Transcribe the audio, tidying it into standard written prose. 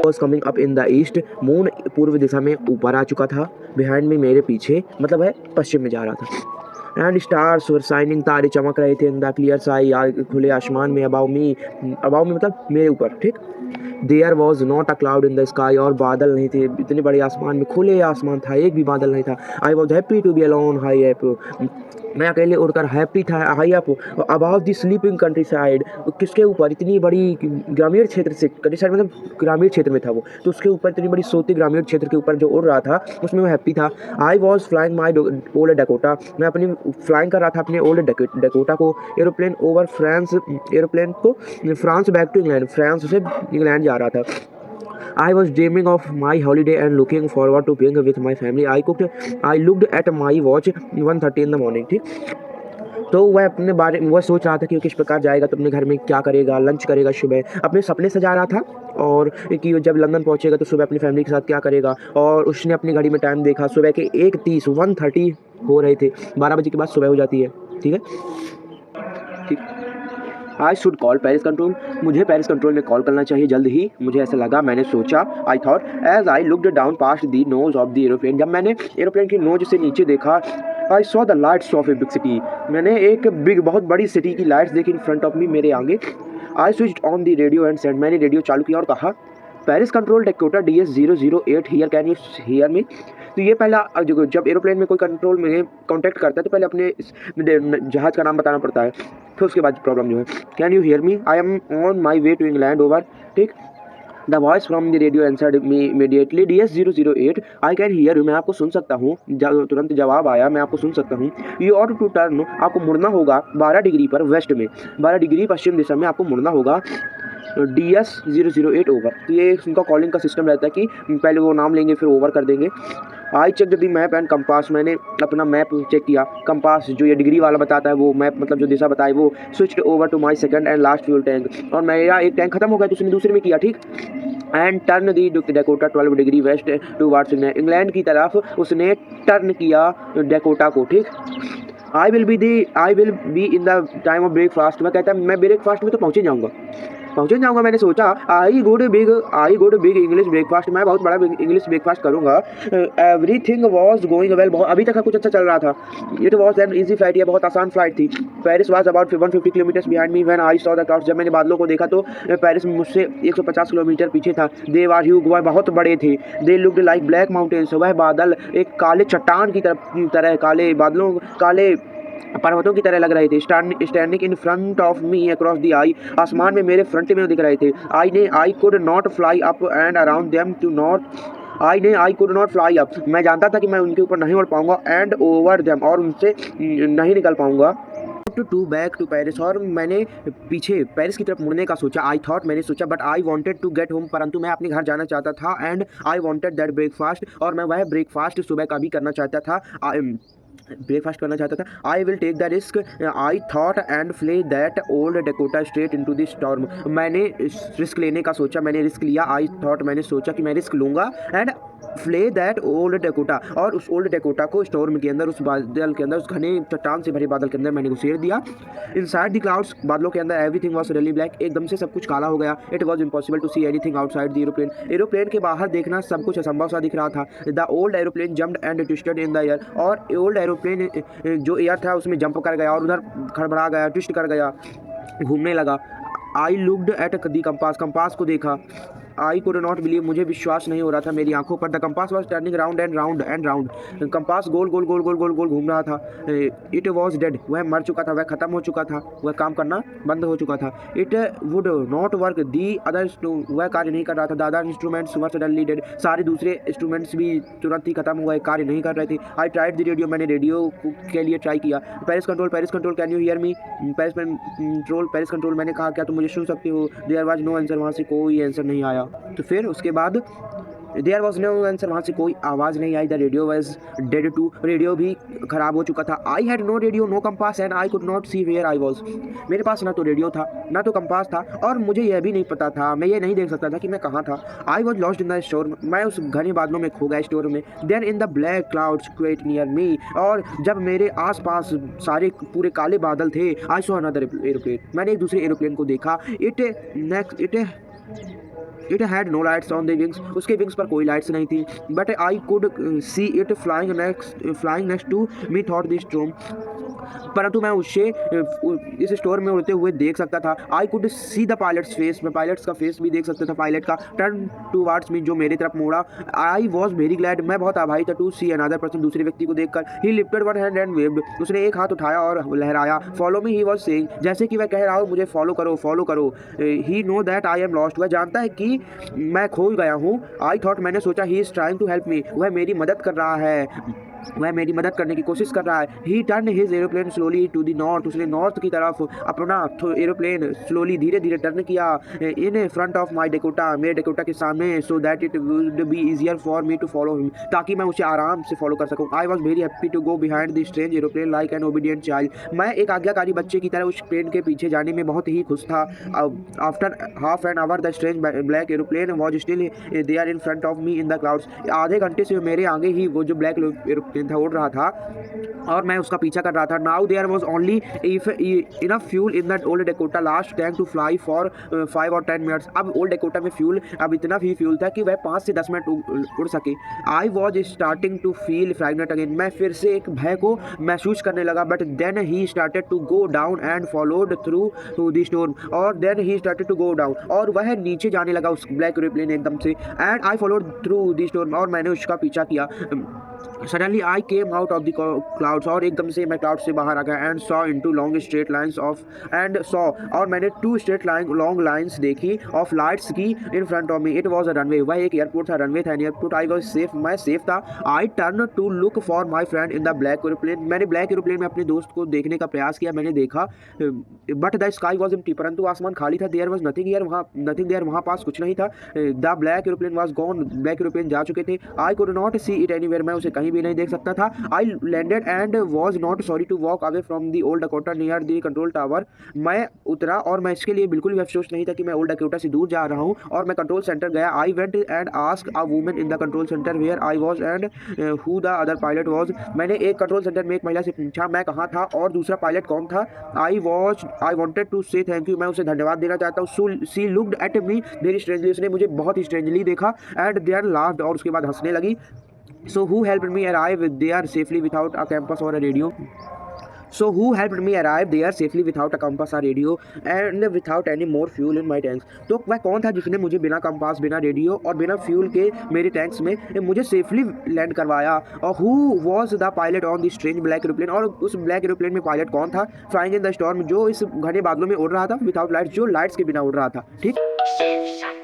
was coming up in the east, moon पूर्व दिशा में ऊपर आ चुका था, बिहाइंड में मेरे पीछे मतलब है पश्चिम में जा रहा था। एंड स्टार्स वर शाइनिंग, तारे चमक रहे थे इन द क्लियर स्काई, खुले आसमान में, अबाउ मी मतलब मेरे ऊपर, ठीक। There was not a cloud in the sky, और बादल नहीं थे इतने बड़े आसमान में, खुले आसमान था, एक भी बादल नहीं था। I was happy to be alone high up, मैं अकेले उड़कर हैप्पी था high up about the sleeping countryside, किसके ऊपर, इतनी बड़ी ग्रामीण क्षेत्र से, कंट्री साइड मतलब ग्रामीण क्षेत्र में था वो, तो उसके ऊपर इतनी बड़ी सोती ग्रामीण क्षेत्र के ऊपर जो उड़ रहा था उसमें मैं हैप्पी था। I was flying my old Dakota, मैं अपनी फ्लाइंग कर रहा था अपने ओल्ड डकोटा को, एरोप्लेन ओवर फ्रांस, एरोप्लेन को France back to England, France से इंग्लैंड जा रहा था। I was dreaming of my holiday and looking forward to being with my family. I looked at my watch 1:30 in the morning, ठीक। तो वह अपने बारे में वह सोच रहा था कि वो किस प्रकार जाएगा, तो अपने घर में क्या करेगा, लंच करेगा, सुबह अपने सपने सजा रहा था, और कि जब लंदन पहुंचेगा तो सुबह अपनी फैमिली के साथ क्या करेगा। और उसने अपनी घड़ी में टाइम देखा, सुबह के 1:30 हो रहे थे, 12 बजे के बाद सुबह हो जाती है, ठीक है, ठीक। I should call Paris control, मुझे पेरिस कंट्रोल में कॉल करना चाहिए जल्द ही, मुझे ऐसा लगा, मैंने सोचा। I thought as I looked down past the nose of the aeroplane, जब मैंने एरोप्लेन की नोज से नीचे देखा, I saw the lights of a big city, मैंने एक बहुत बड़ी सिटी की लाइट्स देखी इन फ्रंट ऑफ मी, मेरे आगे। I switched on the radio and said, मैंने रेडियो चालू किया और कहा, Paris control Dakota DS008 here, can you hear मी। तो ये पहला जब एरोप्लेन में कोई कंट्रोल में कांटेक्ट करता है तो पहले अपने जहाज़ का नाम बताना पड़ता है, फिर उसके बाद प्रॉब्लम जो है, can you hear me, I am on my way to England over, ठीक। The voice from the radio answered me immediately, DS008 I can hear you, मैं आपको सुन सकता हूँ, तुरंत जवाब आया, मैं आपको सुन सकता हूँ। यू ऑट टू टर्न, आपको मुड़ना होगा 12 डिग्री पर वेस्ट में, 12 डिग्री पश्चिम दिशा में आपको मुड़ना होगा, DS008 ओवर। तो ये उनका कॉलिंग का सिस्टम रहता है कि पहले वो नाम लेंगे फिर ओवर कर देंगे। I check the map and compass, मैंने अपना मैप चेक किया, कंपास जो ये डिग्री वाला बताता है वो मैप मतलब जो दिशा बताए वो। Switched over to my second and last fuel tank, और मेरा एक टैंक खत्म हो गया तो उसने दूसरे में किया, ठीक। And turn the Dakota 12 degree west towards England की तरफ उसने टर्न किया डेकोटा को, ठीक। I will be in the time of breakfast, मैं कहता मैं ब्रेकफास्ट में तो पहुँचे जाऊँगा, मैंने सोचा। आई गुड बिग इंग्लिश ब्रेकफास्ट, मैं बहुत बड़ा इंग्लिश ब्रेकफास्ट करूँगा। एवरीथिंग वॉज गोइंग वेल, अभी तक कुछ अच्छा चल रहा था। It was an easy flight, यह बहुत आसान फ्लाइट थी। Paris was about 150 kilometres behind me when I saw the clouds, जब मैंने बादलों को देखा तो पेरिस मुझसे 150 किलोमीटर पीछे था। दे वर ह्यूज, वह बहुत बड़े थे। They looked like black mountains, वह बादल एक काले चट्टान की तरह काले बादलों, काले पर्वतों की तरह लग रहे थे। Standing in front of me across the eye, आसमान में मेरे फ्रंट में दिख रहे थे। I could not fly up and around them to not, I could not fly up, मैं जानता था कि मैं उनके ऊपर नहीं उड़ पाऊंगा, एंड ओवर देम, और उनसे नहीं निकल पाऊंगा। टू बैक टू पेरिस, और मैंने पीछे पेरिस की तरफ मुड़ने का सोचा। आई थॉट, मैंने सोचा, but I wanted to get home, परंतु मैं अपने घर जाना चाहता था। And I wanted that breakfast, और मैं वह ब्रेकफास्ट सुबह का भी करना चाहता था, I will take the risk, I thought and flew that old Dakota straight into the storm, मैंने रिस्क लेने का सोचा, मैंने रिस्क लिया। आई थॉट, मैंने सोचा कि मैं रिस्क लूँगा, and flew that old Dakota, और उस ओल्ड डेकोटा को स्टॉर्म के अंदर, उस बादल के अंदर, उस घने चट्टान से भरे बादल के अंदर मैंने घुसेड़ दिया। इनसाइड द क्लाउड्स, बादलों के अंदर, एवरीथिंग वॉज रियली ब्लैक, एकदम से सब कुछ काला हो गया। It was impossible to see anything outside the aeroplane, aeroplane के बाहर देखना सब कुछ असंभव सा दिख रहा था। The old aeroplane jumped and twisted in the air, और ओल्ड एरोप्लेन जो एयर था उसमें जंप कर गया और उधर खड़बड़ा गया, ट्विस्ट कर गया, घूमने लगा। I looked at the compass को देखा। आई कुड नॉट बिलीव, मुझे विश्वास नहीं हो रहा था मेरी आंखों पर। The compass was turning round and round, compass गोल गोल घूम रहा था। इट वॉज डेड, वह मर चुका था, वह खत्म हो चुका था, वह काम करना बंद हो चुका था। It would not work, the other, वह कार्य नहीं कर रहा था। The other instruments were suddenly dead, सारे दूसरे इंस्ट्रूमेंट्स भी तुरंत ही खत्म हुए, कार्य नहीं कर रहे थे। आई ट्राइड द रेडियो, मैंने रेडियो के लिए ट्राई किया। Paris control can you hear me, Paris control, मैंने कहा क्या तुम मुझे सुन सकते हो। देयर वाज नो आंसर, वहाँ से कोई आंसर नहीं आया। तो फिर उसके बाद देयर वॉज नो आंसर, वहाँ से कोई आवाज़ नहीं आई। The radio was dead too, radio भी ख़राब हो चुका था। I had no radio, no compass, and I could not see where I was, मेरे पास ना तो रेडियो था ना तो कंपास था, और मुझे यह भी नहीं पता था, मैं ये नहीं देख सकता था कि मैं कहाँ था। I was lost in the storm, मैं उस घने बादलों में खो गया स्टोर में। Then in the black clouds quite near me, और जब मेरे आसपास सारे पूरे काले बादल थे। आई सॉ अनदर एरोप्लेन, मैंने एक दूसरे एरोप्लेन को देखा। It it had no lights on the wings, उसके विंग्स पर कोई लाइट्स नहीं थी, but I could see it flying next to me thought this storm, परंतु मैं उससे इस स्टोर में उड़ते हुए देख सकता था। आई could see the pilots face, मैं पायलट्स का फेस भी देख सकता था, पायलट का टर्न टूवर्ड्स मी, जो मेरी तरफ मुड़ा। आई वॉज वेरी ग्लैड, मैं बहुत आभारी था, टू सी अनदर पर्सन, दूसरे व्यक्ति को देखकर। ही lifted one hand and waived, उसने एक हाथ उठाया और लहराया। Follow me he was saying, जैसे कि वह कह रहा हो मुझे फॉलो करो फॉलो करो। He know that I am lost, वह जानता है कि मैं खो गया हूँ। आई थॉट, मैंने सोचा, he is trying to help me, वह मेरी मदद कर रहा है, वह मेरी मदद करने की कोशिश कर रहा है। He turn his aeroplane slowly to the north, उसने नॉर्थ की तरफ अपना एरोप्लेन स्लोली धीरे धीरे टर्न किया। In front of my Dakota, मेरे डेकोटा के सामने, so that it would be easier for me to follow him, ताकि मैं उसे आराम से फॉलो कर सकूँ। I was very happy to go behind the strange aeroplane like an obedient child, मैं एक आज्ञाकारी बच्चे की तरह उस प्लेन के पीछे जाने में बहुत ही खुश था। After half an hour the strange black aeroplane was still there in front of me in the clouds, आधे घंटे से मेरे आगे ही वो जो ब्लैक एरोप्लेन था उड़ रहा था और मैं उसका पीछा कर रहा था। Now there was only enough fuel in that old Dakota last tank to fly for 5 और 10 मिनट्स, अब ओल्ड डेकोटा में फ्यूल, अब इतना भी फ्यूल था कि वह 5 से 10 मिनट उड़ सके। I was starting to feel frightened again, मैं फिर से एक भय को महसूस करने लगा। But then he started to go down and followed through the storm, और then he started to go down, और वह नीचे जाने लगा उस ब्लैक एरोप्लेन एकदम से। And I followed through the storm, और मैंने उसका पीछा किया। Suddenly I came out of the clouds, और एकदम से मैं क्लाउड से बाहर आ गया। And saw into long straight lines of और मैंने 2 स्ट्रेट लॉन्ग लाइंस देखी ऑफ लाइट्स की इन front of me. It was a runway, वह एक एयरपोर्ट था, रनवे था एयरपोर्ट। आई वॉज सेफ, मैं सेफ था। I turn to look for my friend in the black aeroplane, मैंने ब्लैक एरोप्लेन में अपने दोस्त को देखने का प्रयास किया, मैंने देखा। But the sky was empty, परंतु आसमान खाली था। देयर वॉज नथिंग हियर, वहाँ पास कुछ नहीं था। The black aeroplane was gone, black aeroplane जा चुके थे। I could not see it anywhere, मैं उसे कहीं भी नहीं देख सकता था। I landed and was not sorry to walk away from the old Dakota near the control tower, मैं उतरा और मैं इसके लिए बिल्कुल भी अफसोस नहीं था कि मैं ओल्ड डकोटा से दूर जा रहा हूँ, और मैं कंट्रोल सेंटर गया। I went and asked a woman in the control centre where I was and who the other pilot was, मैंने एक कंट्रोल सेंटर में एक महिला से पूछा मैं कहाँ था और दूसरा पायलट कौन था। I wanted to say thank you, मैं उसे धन्यवाद देना चाहता हूँ। She looked at me very strangely, उसने मुझे बहुत ही स्ट्रेंजली देखा। एंड देयर लाफ्ड, और उसके बाद हंसने लगी। So who helped me arrive there safely without a compass or a radio? So who helped me arrive there safely without a compass or radio and without any more fuel in my tanks? तो वह कौन था जिसने मुझे बिना compass, बिना radio और बिना फ्यूल के मेरे टैंक्स में मुझे सेफली लैंड करवाया? और who was the pilot on the strange black aeroplane? और उस ब्लैक एरोप्लेन में पायलट कौन था? Flying in the storm, जो इस घने बादलों में उड़ रहा था, विदाउट लाइट्स, जो लाइट्स के बिना उड़ रहा था। ठीक।